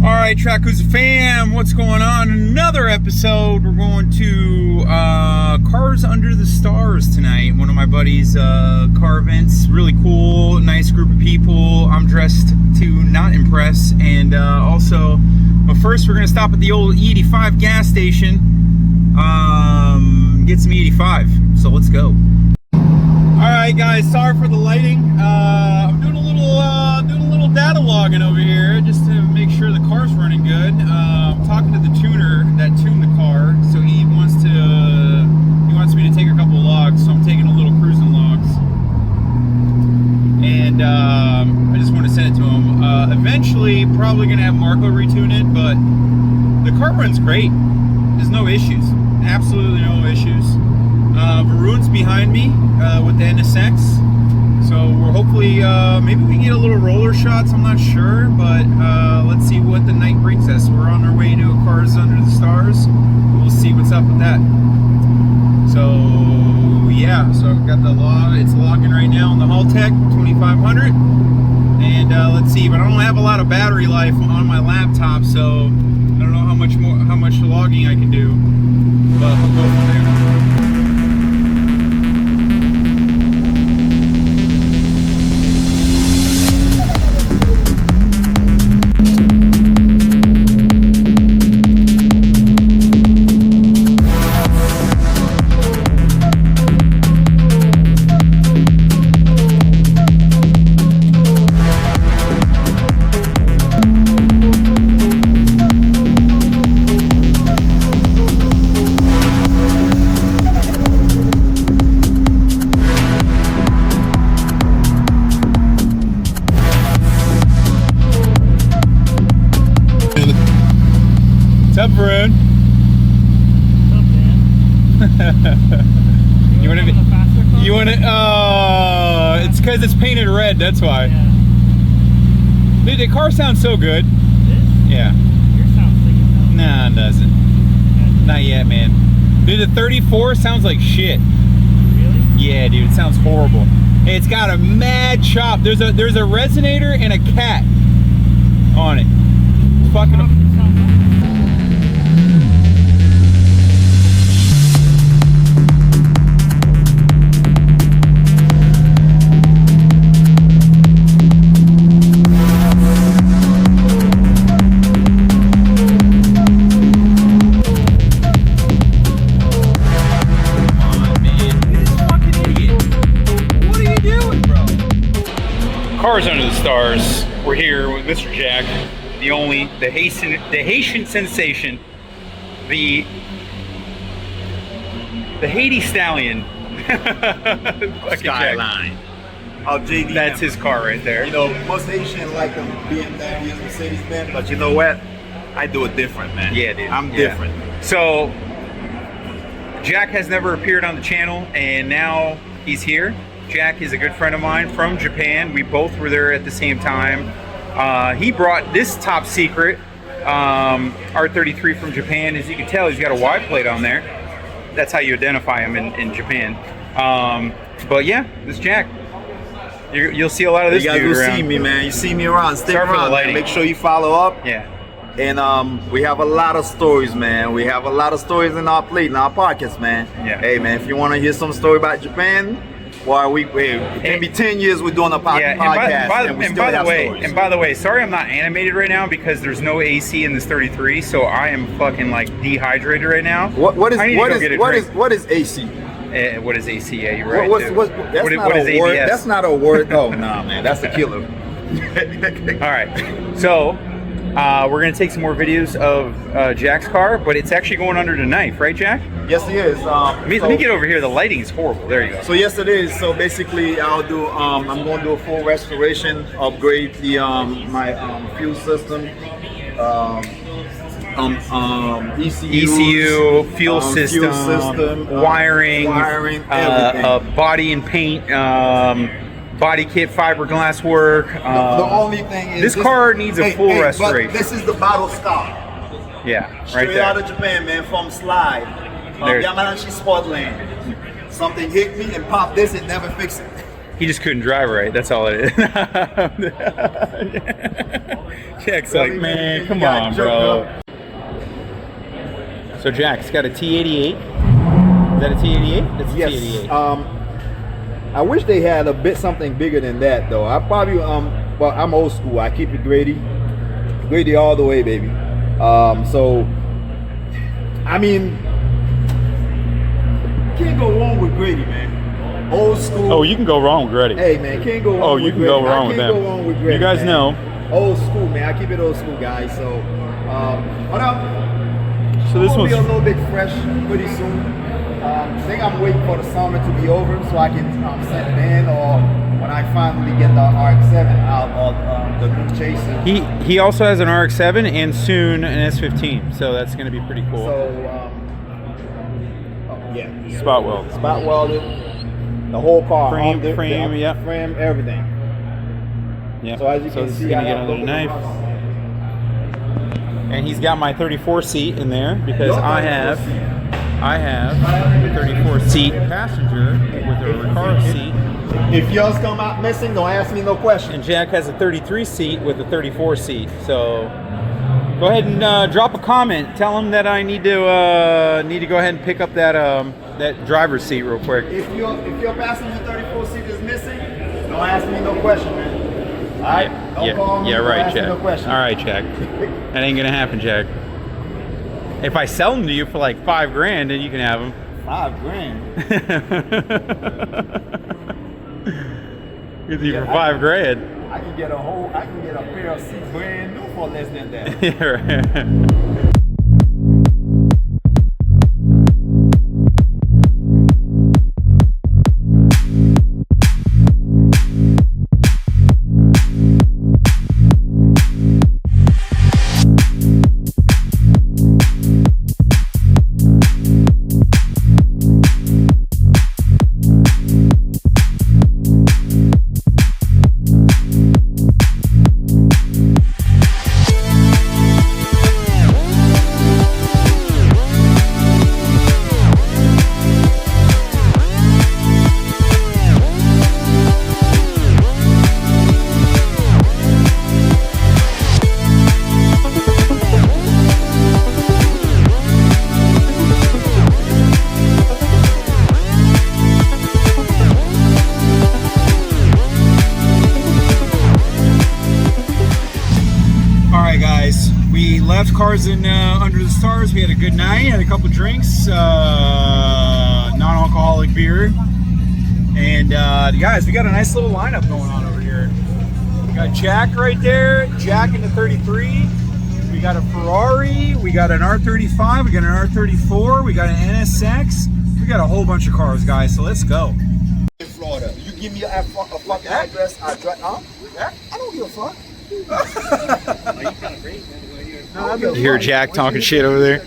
Alright, TRACKUZA fam, what's going on? Another episode. We're going to Cars Under the Stars tonight. One of my buddies' car events. Really cool, nice group of people. I'm dressed to not impress. And also, but first we're going to stop at the old E85 gas station. Get some E85. So let's go. Alright guys, sorry for the lighting. I'm doing a little data logging over here just to make sure the car's running good. I'm talking to the tuner that tuned the car, so he wants me to take a couple logs, so I'm taking a little cruising logs. And I just want to send it to him. Eventually, probably gonna have Marco retune it, but the car runs great. There's no issues, absolutely no issues. Varun's behind me with the NSX. So we're hopefully, maybe we can get a little roller shots, I'm not sure, but let's see what the night brings us. We're on our way to Cars Under the Stars. We'll see what's up with that. So yeah, so I've got the log, it's logging right now on the Haltech 2500. And let's see, but I don't have a lot of battery life on my laptop, so I don't know how much logging I can do, but we'll go from there. What's up, Varun? What's up, man? You want to, it's because it's painted red, that's why. Yeah. Dude, the car sounds so good. This? Yeah. Yours sounds like it. Nah, it doesn't. Yeah. Not yet, man. Dude, the 34 sounds like shit. Really? Yeah, dude, it sounds horrible. It's got a mad chop. There's a resonator and a cat on it. Fucking. Cars Under the Stars. We're here with Mr. Jack, the Haitian sensation, the Haiti Stallion. Skyline. Oh, JD. That's his car right there. You know, most Haitian like them BMWs, Mercedes-Benz, but you know what? I do it different, man. Yeah, dude. I'm different. So, Jack has never appeared on the channel, and now he's here. Jack is a good friend of mine from Japan. We both were there at the same time. He brought this top secret R33 from Japan. As you can tell, he's got a Y plate on there. That's how you identify him in Japan. But yeah, this Jack. You'll see a lot of this dude around. You guys will see me, man. You see me around. Stick around, man. Make sure you follow up. Yeah. And we have a lot of stories, man. We have a lot of stories in our plate, in our pockets, man. Yeah. Hey, man, if you want to hear some story about Japan, well, it can be 10 years we're doing a podcast, and by the way, sorry I'm not animated right now because there's no AC in this 33, so I am fucking like dehydrated right now. What is AC? What is AC? Yeah, you're right. What is ABS? That's not a word. Oh, nah, man, that's a killer. All right, so we're gonna take some more videos of Jack's car, but it's actually going under the knife, right, Jack? Yes, it is. Let me get over here. The lighting is horrible. There you go. So yes, it is. So basically, I'll do. I'm going to do a full restoration, upgrade the my fuel system, ECU, fuel system, wiring, everything. body and paint. Body kit, fiberglass work. The only thing is this car needs a full restoration. But this is the bottle stock. Yeah, right Straight there. out of Japan, man, from Slide. Yamanashi Sportland. Something hit me and popped this and never fixed it. He just couldn't drive right. That's all it is. Jack's like, man, come on, bro. So Jack's got a T88. Is that a T88? That's a Yes. T88. I wish they had a bit something bigger than that though. I probably well, I'm old school. I keep it Grady all the way, baby. So I mean, can't go wrong with Grady, man. Old school. Oh, you can go wrong with Grady. Hey man, can't go wrong. Oh, with you can Grady. go wrong with I can't them. go wrong with Grady, You guys man. know. Old school, man. I keep it old school, guys. So, So this will one's be a little bit fresh pretty soon. I think I'm waiting for the summer to be over so I can send it in, or when I finally get the RX-7 out of the new Chaser. he also has an RX-7 and soon an S15, so that's going to be pretty cool. So, yeah. Spot weld. Spot welded. The whole car. Frame, the yeah. Frame, everything. Yeah. So as you can this is see, gonna I get a have little logo knife. across. And he's got my 34 seat in there because Your I 34 have seat. a 34 seat passenger with a Recaro seat, If yours come out missing, don't ask me no questions. and Jack has a 33 seat with a 34 seat. So go ahead and drop a comment. Tell him that I need to go ahead and pick up that that driver's seat real quick. If your passenger 34 seat is missing, don't ask me no question, man. All right? Don't call me, Yeah, don't right, ask me Jack. no question. All right, Jack. That ain't gonna happen, Jack. If I sell them to you for like $5 grand, then you can have them. $5 grand. Get you for $5 grand. I can get a pair of seats brand new for less than that. Yeah, right. We left Cars in Under the Stars. We had a good night, had a couple drinks, non-alcoholic beer. And guys, we got a nice little lineup going on over here. We got Jack right there, Jack in the 33. We got a Ferrari, we got an R35, we got an R34, we got an NSX. We got a whole bunch of cars, guys, so let's go. In Florida, you give me a fucking address, I drive. Huh? I don't give a fuck. You hear Jack talking shit over there?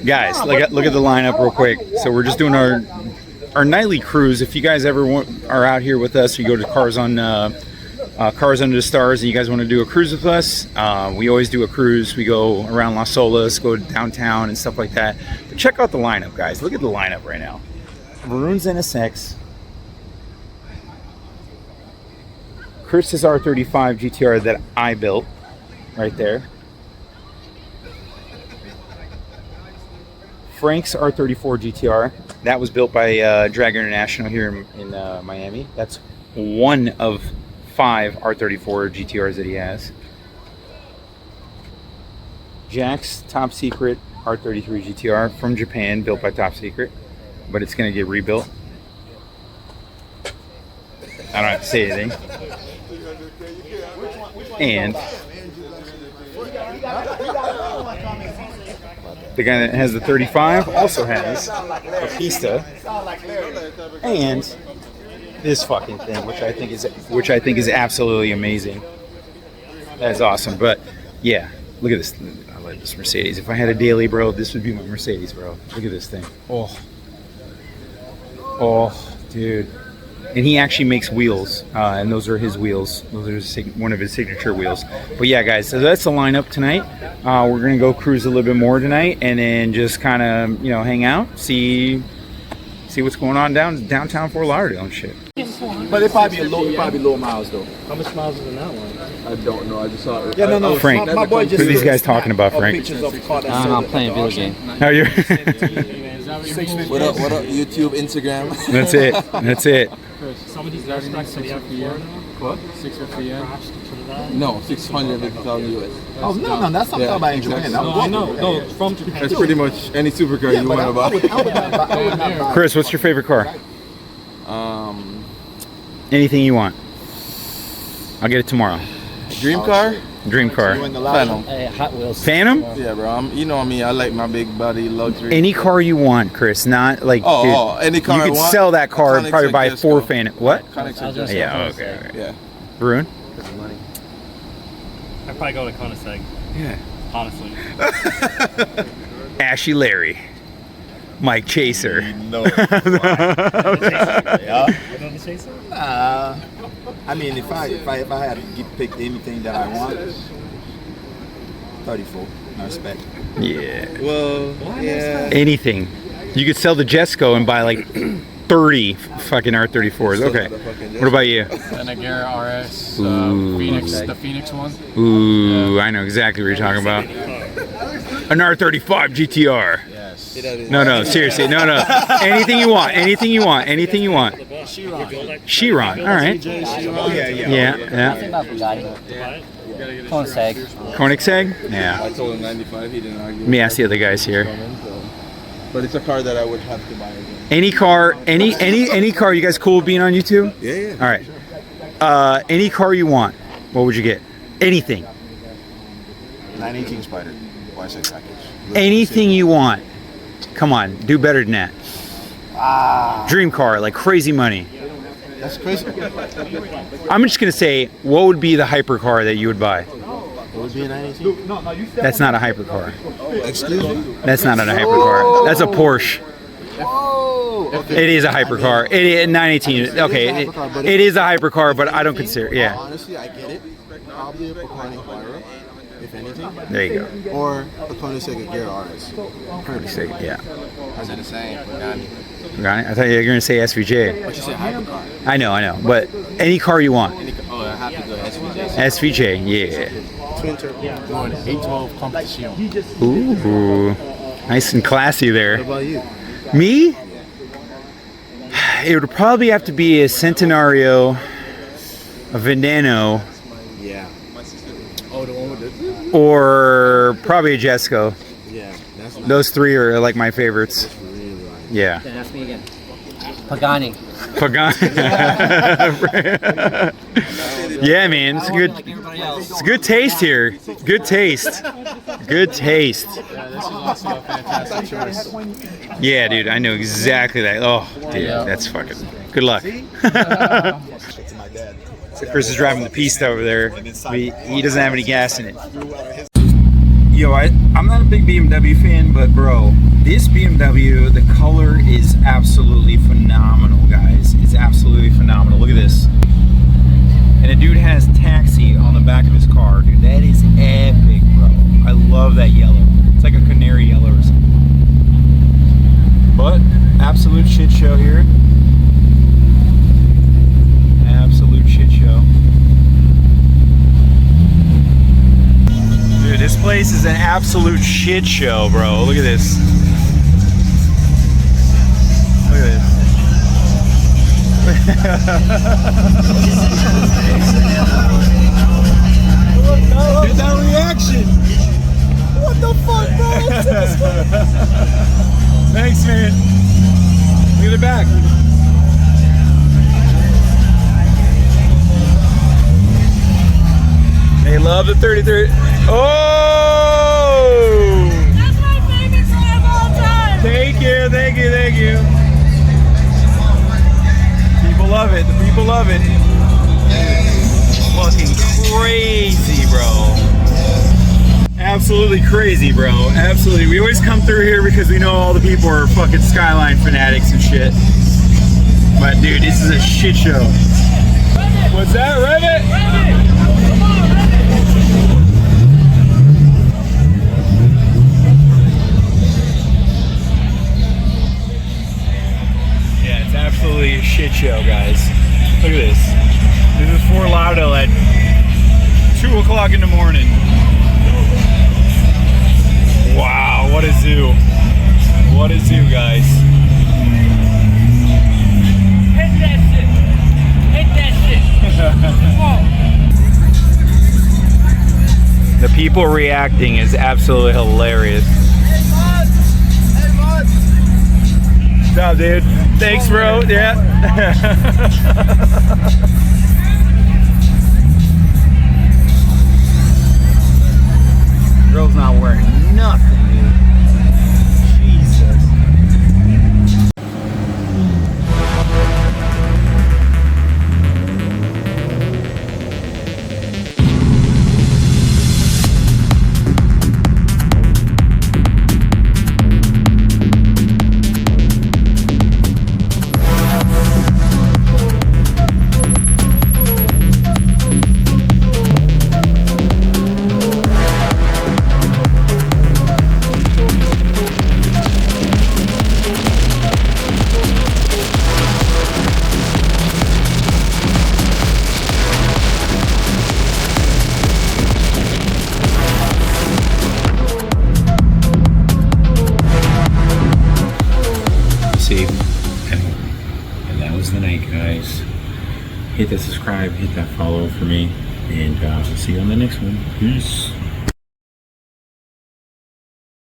Guys, look at the lineup real quick. So we're just doing our nightly cruise. If you guys ever are out here with us, you go to Cars Under the Stars, and you guys want to do a cruise with us, we always do a cruise. We go around Las Olas, go downtown and stuff like that. But check out the lineup, guys. Look at the lineup right now. Maroon's NSX. Chris's R35 GT-R that I built, right there. Frank's R34 GT-R, that was built by Drag International here in Miami. That's one of 5 R34 GT-Rs that he has. Jack's Top Secret R33 GT-R from Japan, built by Top Secret, but it's going to get rebuilt. I don't have to say anything. And the guy that has the 35 also has a Pista, and this fucking thing, which I think is absolutely amazing. That is awesome. But yeah, look at this. I love this Mercedes. If I had a daily, bro, this would be my Mercedes, bro. Look at this thing. Oh, dude. And he actually makes wheels, and those are his wheels. Those are one of his signature wheels. But yeah, guys, so that's the lineup tonight. We're gonna go cruise a little bit more tonight, and then just kind of, hang out, see what's going on downtown Fort Lauderdale and shit. But it probably low miles though. How much miles is in that one? I don't know. I just saw it. Yeah, no. Frank. My boy just Who are these guys snapped talking about, Frank? pictures of the car that I'm sold not at playing the video auction. game. How you? What up? What up? YouTube, Instagram. That's it. That's it. Some of these guys are 650 yen. What? 650 yen. No, 650,000 US. Oh no, that's something Yeah, about in Japan. exactly. I'm No, from Japan. That's pretty much any supercar you but want to buy. I would not buy. Chris, what's your favorite car? Anything you want. I'll get it tomorrow. Dream car? Dream car. You in the lot? Phantom. Hey, Hot Wheels. Phantom? Yeah, bro. You know me. I like my big body luxury. Any car you want, Chris. Not like. Oh, any car You I could want. sell that car and Iconics probably or buy Jesco. 4 Phantom. What? Iconics or I was gonna Jesco. say- Yeah. Okay. Yeah. Bruin? I'd probably go to Koenigsegg, Yeah. honestly. Ashy Larry. Mike Chaser. No. Yeah. Yeah. You know the Chaser? I mean, if I had to pick anything that I want, 34. I respect. Yeah. Well, yeah. Anything. You could sell the Jesco and buy like 30 fucking R34s. Okay. What about you? And a Gara RS, Ooh. Phoenix, the Phoenix one. Ooh, I know exactly what you're talking about. An R35 GT-R. Yes. No, seriously. No. Anything you want. Anything you want. Anything you want. Chiron. All right. Yeah. Nothing about Bugatti. Koenigsegg. Koenigsegg? Yeah. I told him 95. He didn't argue. Let me ask the other guys here. But it's a car that I would have to buy again. Any car, any car. You guys cool with being on YouTube? Yeah. All right. Any car you want. What would you get? Anything. 918 Spider. YSX package. Anything you want. Come on, do better than that. Dream car, like crazy money. That's crazy. I'm just gonna say, what would be the hypercar that you would buy? It would be a 918. That's not a hypercar. Excuse me? That's not a hypercar. That's a Porsche. It is a hypercar. It is 918. Okay, it is a hypercar, but I don't consider. Yeah, Honestly, I get it. Probably a Pagani Huayra, if anything. there you go. Or a Koenigsegg Gara RS. Yeah. I said the same. Pagani. Got it? I thought you were gonna say SVJ. But you said hypercar. I know. But any car you want. Oh, I have to go SVJ. SVJ. Yeah. Twin turbo. Doing 812 competition. Ooh, nice and classy there. What about you? Me? It would probably have to be a Centenario, a Vendano, Yeah. Oh, the one with the... or probably a Jesco. Yeah, that's nice. Those three are like my favorites. Really nice. Yeah. Then ask me again. Pagani. Pagani. Yeah, man, it's good. Like everybody else. It's good taste here. Good taste. Good taste. Yeah, this is also a fantastic choice. Yeah, dude, I know exactly that. Oh, dude, that's fucking. Good luck. Chris is driving the Pista over there. He doesn't have any gas in it. Yo, I'm not a big BMW fan, but bro, this BMW, the color is absolutely phenomenal, guys. It's absolutely phenomenal. Look at this. And the dude has taxi on the back of his car. Dude, that is epic, bro. I love that yellow. It's like a canary yellow or something. But, absolute shit show here. Absolute shit show. Dude, this place is an absolute shit show, bro. Look at this. Look at this. Get that reaction. What the fuck, bro? Thanks, man. Look at the back. They love the 33. Oh! That's my favorite car of all time. Thank you. People love it. The people love it. Fucking crazy, bro. Absolutely crazy, bro. Absolutely. We always come through here because we know all the people are fucking Skyline fanatics and shit. But dude, this is a shit show. What's that, Revit? Yeah, it's absolutely a shit show, guys. Look at this. o'clock in the morning. Wow, what a zoo. What a zoo, guys. Hit that shit. Hit that shit. Come on. The people reacting is absolutely hilarious. What's up, dude? Thanks, bro. Yeah. Girl's not wearing nothing, dude. Jesus. And that was the night, guys. Hit that subscribe, hit that follow for me, and I'll see you on the next one. Peace.